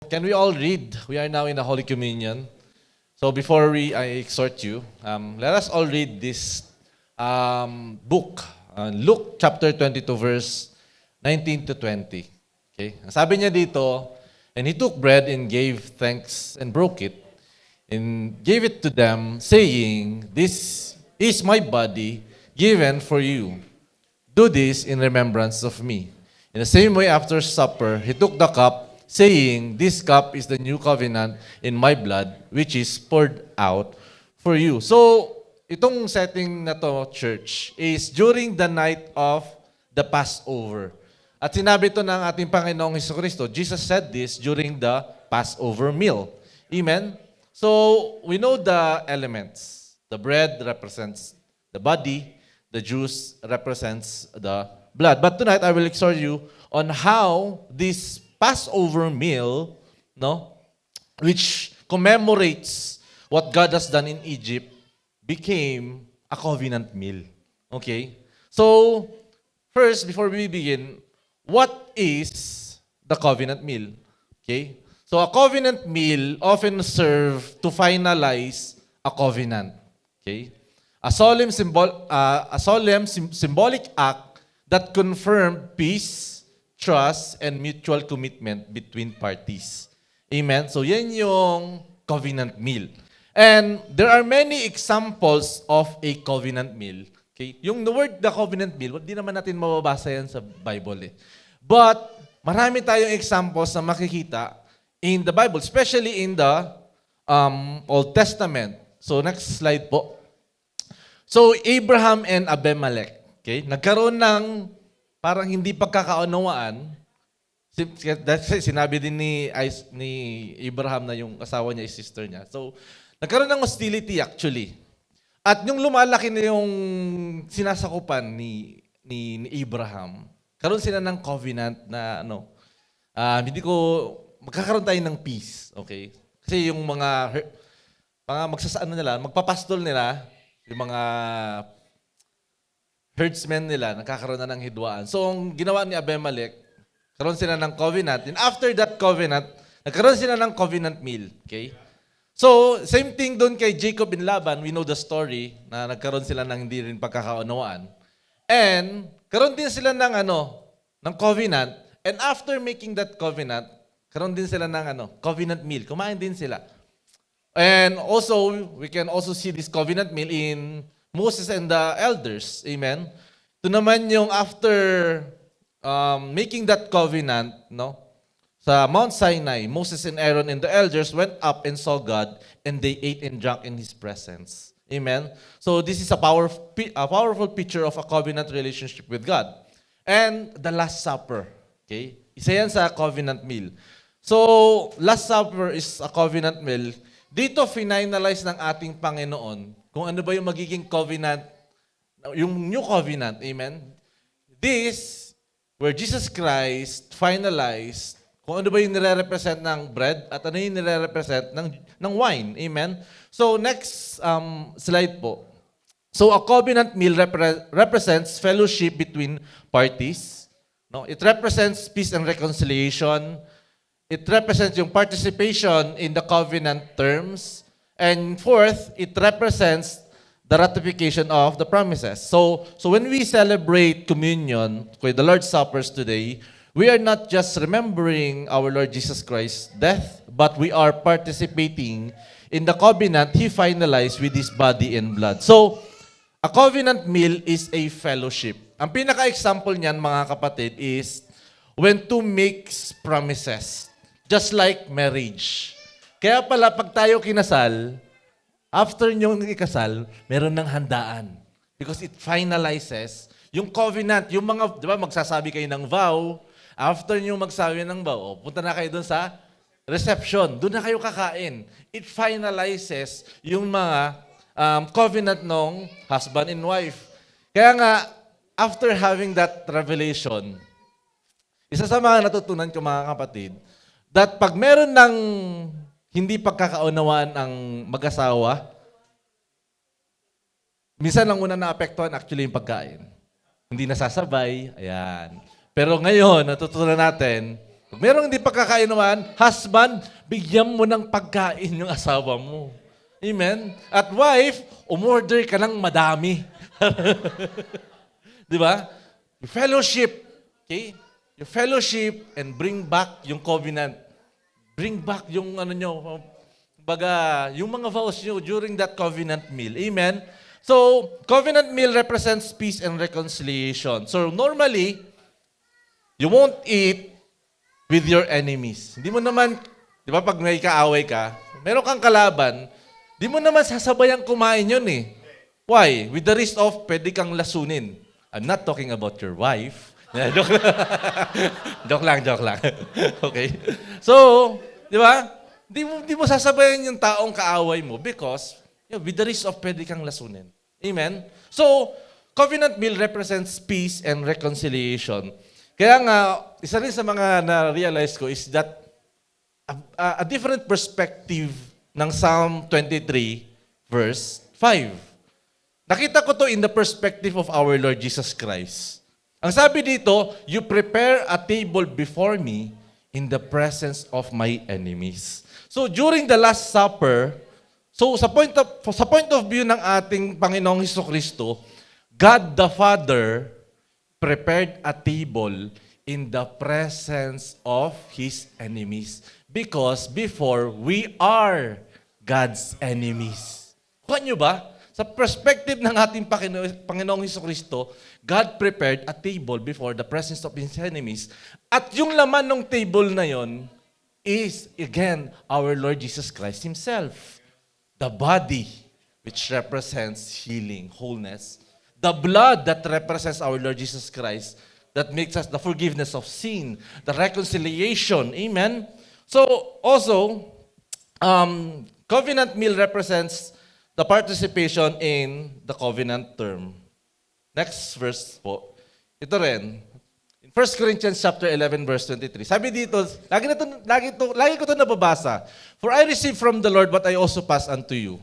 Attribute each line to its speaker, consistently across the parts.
Speaker 1: Can we all read? We are now in the Holy Communion. So before I exhort you, let us all read this book, Luke chapter 22, verse 19 to 20. Okay? Sabi niya dito, and he took bread and gave thanks and broke it and gave it to them, saying, "This is my body given for you. Do this in remembrance of me." In the same way, after supper, he took the cup, saying, "This cup is the new covenant in my blood, which is poured out for you." So, itong setting na to, church, is during the night of the Passover. At sinabi to ng ating Panginoong Jesucristo, Jesus said this during the Passover meal. Amen? So, we know the elements. The bread represents the body, the juice represents the blood. But tonight, I will exhort you on how this Passover meal, which commemorates what God has done in Egypt, became a covenant meal. Okay? So, first, before we begin, what is the covenant meal? Okay? So, a covenant meal often serves to finalize a covenant. Okay? A solemn symbolic act that confirmed peace, trust, and mutual commitment between parties. Amen? So yan yung covenant meal. And there are many examples of a covenant meal. Okay? Yung the covenant meal, hindi naman natin mababasa yan sa Bible. But marami tayong examples na makikita in the Bible, especially in the Old Testament. So next slide po. So, Abraham and Abimelech, okay, nagkaroon ng parang hindi pagkakaunawaan. Sinabi din ni Abraham na yung asawa niya is sister niya. So, nagkaroon ng hostility actually. At yung lumalaki na yung sinasakupan ni Abraham, karoon sila ng covenant na magkakaroon tayo ng peace, okay? Kasi yung mga magpapastol nila, yung mga herdsmen nila, nagkakaroon na ng hidwaan. So, ang ginawa ni Abimelech, karoon sila ng covenant. And after that covenant, nagkaroon sila ng covenant meal. Okay? So, same thing doon kay Jacob and Laban. We know the story na nagkaroon sila ng hindi rin pagkakaunawaan. And, karoon din sila ng covenant. And after making that covenant, karoon din sila ng covenant meal. Kumain din sila. And also, we can also see this covenant meal in Moses and the elders. Amen? Ito naman yung after making that covenant, sa Mount Sinai, Moses and Aaron and the elders went up and saw God, and they ate and drank in His presence. Amen? So this is a powerful picture of a covenant relationship with God. And the Last Supper. Okay? Isa yan sa covenant meal. So, Last Supper is a covenant meal. Dito, finalize ng ating Panginoon kung ano ba yung magiging covenant, yung new covenant. Amen? This, where Jesus Christ finalized kung ano ba yung nire-represent ng bread at ano yung nire-represent ng wine. Amen? So, next slide po. So, a covenant meal represents fellowship between parties. No? It represents peace and reconciliation. It represents yung participation in the covenant terms. And fourth, it represents the ratification of the promises. So when we celebrate communion with the Lord's Suppers today, we are not just remembering our Lord Jesus Christ's death, but we are participating in the covenant He finalized with His body and blood. So, a covenant meal is a fellowship. Ang pinaka-example niyan, mga kapatid, is when two makes promises. Just like marriage. Kaya pala, pag tayo kinasal, after nyong ikasal, meron ng handaan. Because it finalizes yung covenant. Yung mga, di ba, magsasabi kayo ng vow. After nyong magsabi ng vow, punta na kayo dun sa reception. Doon na kayo kakain. It finalizes yung mga covenant ng husband and wife. Kaya nga, after having that revelation, isa sa mga natutunan ko, mga kapatid, that pag meron ng hindi pagkakaunawaan ang mag-asawa, minsan lang una naapektuhan actually yung pagkain. Hindi nasasabay, ayan. Pero ngayon, natutunan natin, Kung merong hindi pagkakainuman, husband, bigyan mo ng pagkain yung asawa mo. Amen? At wife, umorder ka ng madami. Di ba? You fellowship. Okay? You fellowship and bring back yung covenant. Bring back yung yung mga vows nyo during that covenant meal. Amen? So, covenant meal represents peace and reconciliation. So, normally, you won't eat with your enemies. Hindi mo naman, di ba pag may kaaway ka, meron kang kalaban, di mo naman sasabayang kumain yun eh. Why? With the risk of pwede kang lasunin. I'm not talking about your wife. Joke lang. Okay? So, di ba? Di mo sasabayan yung taong kaaway mo because with the risk of pwede kang lasunin. Amen? So, covenant meal represents peace and reconciliation. Kaya nga, isa rin sa mga na-realize ko is that a different perspective ng Psalm 23 verse 5. Nakita ko to in the perspective of our Lord Jesus Christ. Ang sabi dito, you prepare a table before me in the presence of my enemies. So during the Last Supper, so sa point of view ng ating Panginoong Hesukristo, God the Father prepared a table in the presence of His enemies. Because before, we are God's enemies. Kuha nyo ba? Sa perspective ng ating Panginoong Hesukristo, God prepared a table before the presence of His enemies. At yung laman ng table na yon is, again, our Lord Jesus Christ Himself. The body, which represents healing, wholeness. The blood that represents our Lord Jesus Christ, that makes us the forgiveness of sin, the reconciliation. Amen? So, also, covenant meal represents the participation in the covenant term. Next verse po. Ito rin. In 1 Corinthians chapter 11, verse 23. Sabi dito, lagi ko ito nababasa. For I received from the Lord what I also pass unto you.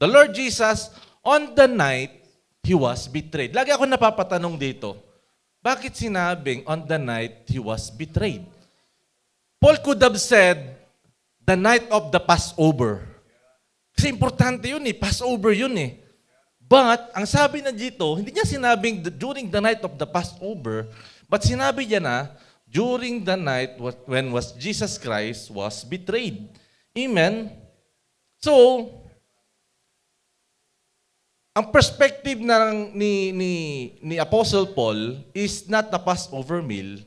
Speaker 1: The Lord Jesus, on the night He was betrayed. Lagi ako napapatanong dito, bakit sinabing on the night He was betrayed? Paul could have said, the night of the Passover. Kasi importante yun eh, Passover yun eh. But, ang sabi na dito, hindi niya sinabing during the night of the Passover, but sinabi niya na, during the night when Jesus Christ was betrayed. Amen? So, ang perspective ni Apostle Paul is not the Passover meal,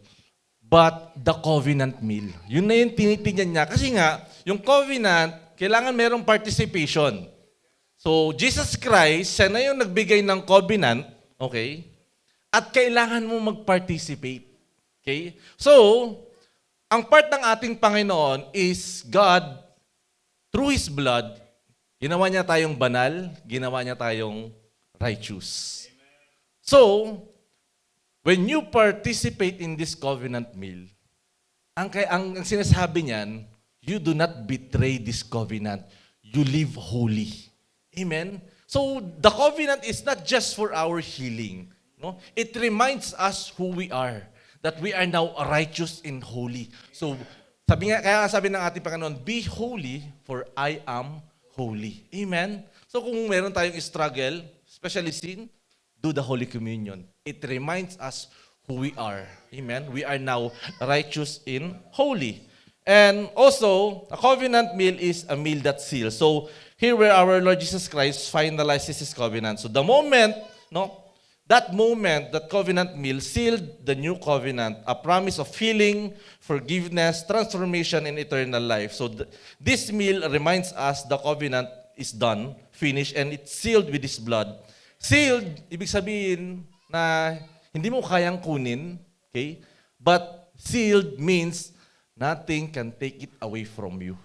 Speaker 1: but the covenant meal. Yun na yung tinitingnan niya. Kasi nga, yung covenant, kailangan merong participation. So, Jesus Christ, siya na yung nagbigay ng covenant, okay? At kailangan mo mag-participate. Okay? So, ang part ng ating Panginoon is God, through His blood, ginawa niya tayong banal, ginawa niya tayong righteous. So, when you participate in this covenant meal, ang sinasabi niyan, you do not betray this covenant. You live holy. Amen? So, the covenant is not just for our healing. No? It reminds us who we are. That we are now righteous and holy. So, kaya sabi ng ating Panginoon, be holy for I am holy. Amen? So kung meron tayong struggle, especially sin, do the Holy Communion. It reminds us who we are. Amen? We are now righteous in holy. And also, a covenant meal is a meal that seals. So here where our Lord Jesus Christ finalizes His covenant. So the moment, that covenant meal sealed the new covenant, a promise of healing, forgiveness, transformation, and eternal life. So this meal reminds us the covenant is done, finished, and it's sealed with His blood. Sealed, ibig sabihin na hindi mo kayang kunin, okay? But sealed means nothing can take it away from you.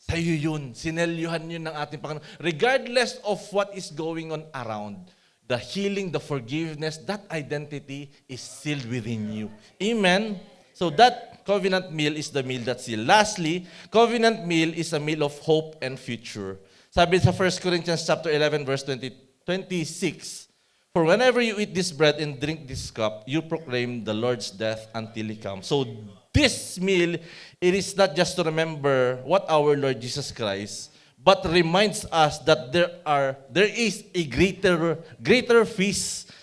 Speaker 1: Sa'yo yun. Sinelyuhan yun ng ating Panginoon. Regardless of what is going on around, the healing, the forgiveness, that identity is sealed within you. Amen? So that covenant meal is the meal that's sealed. Lastly, covenant meal is a meal of hope and future. Sabi sa 1 Corinthians chapter 11, verse 26, For whenever you eat this bread and drink this cup, you proclaim the Lord's death until He comes. So this meal, it is not just to remember what our Lord Jesus Christ, but reminds us that there is a greater feast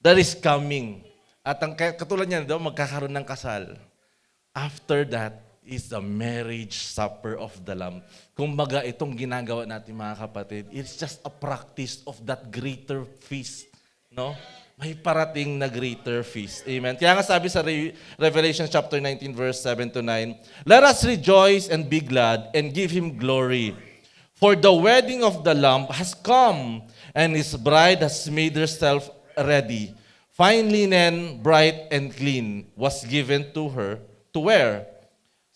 Speaker 1: that is coming. At ang katulad niyan daw, magkakaroon ng kasal. After that is the marriage supper of the Lamb. Kumbaga, itong ginagawa natin mga kapatid, it's just a practice of that greater feast. No? May parating na greater feast. Amen. Kaya nga sabi sa Revelation chapter 19 verse 7 to 9, let us rejoice and be glad and give Him glory. For the wedding of the Lamb has come, and His bride has made herself ready. Fine linen, bright and clean, was given to her to wear.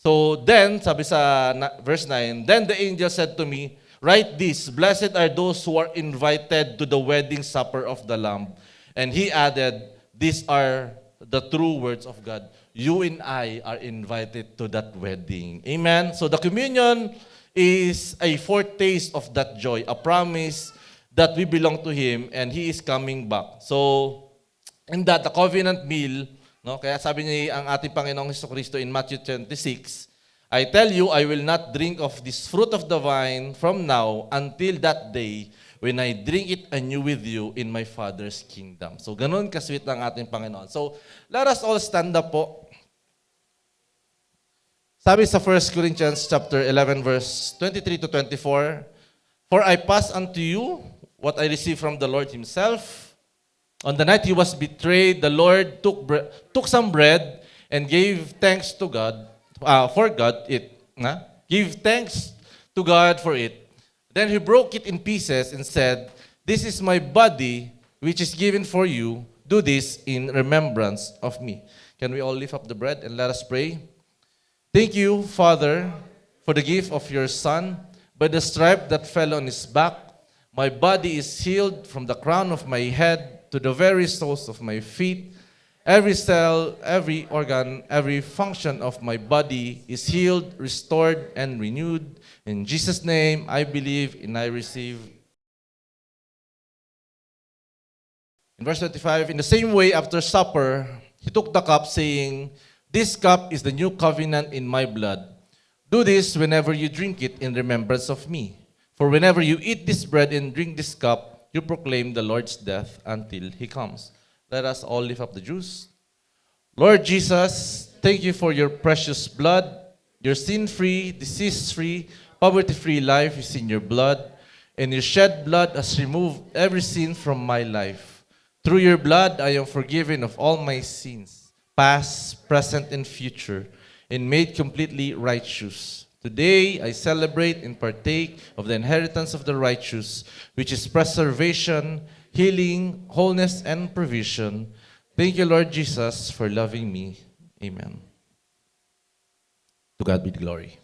Speaker 1: So then, sabi sa verse 9, then the angel said to me, write this, blessed are those who are invited to the wedding supper of the Lamb. And he added, these are the true words of God. You and I are invited to that wedding. Amen? So the communion is a foretaste of that joy, a promise that we belong to Him and He is coming back. So, in that, the covenant meal, no, kaya sabi niya ang ating Panginoong Jesucristo in Matthew 26, I tell you, I will not drink of this fruit of the vine from now until that day when I drink it anew with you in my Father's kingdom. So, ganun kasweet ang ating Panginoon. So, let us all stand up po. Sabi sa 1 Corinthians chapter 11, verse 23 to 24, for I pass unto you what I received from the Lord Himself. On the night He was betrayed, the Lord took some bread and gave thanks to God, Give thanks to God for it. Then He broke it in pieces and said, this is my body, which is given for you. Do this in remembrance of me. Can we all lift up the bread and let us pray? Thank you, Father, for the gift of your Son. By the stripe that fell on His back, my body is healed from the crown of my head to the very soles of my feet. Every cell, every organ, every function of my body is healed, restored, and renewed. In Jesus' name, I believe and I receive. In verse 25, in the same way, after supper, He took the cup, saying, this cup is the new covenant in my blood. Do this whenever you drink it in remembrance of me. For whenever you eat this bread and drink this cup, you proclaim the Lord's death until He comes. Let us all lift up the juice. Lord Jesus, thank you for your precious blood. Your sin-free, disease-free, poverty-free life is in your blood. And your shed blood has removed every sin from my life. Through your blood, I am forgiven of all my sins, past, present, and future, and made completely righteous. Today, I celebrate and partake of the inheritance of the righteous, which is preservation, healing, wholeness, and provision. Thank you, Lord Jesus, for loving me. Amen. To God be the glory.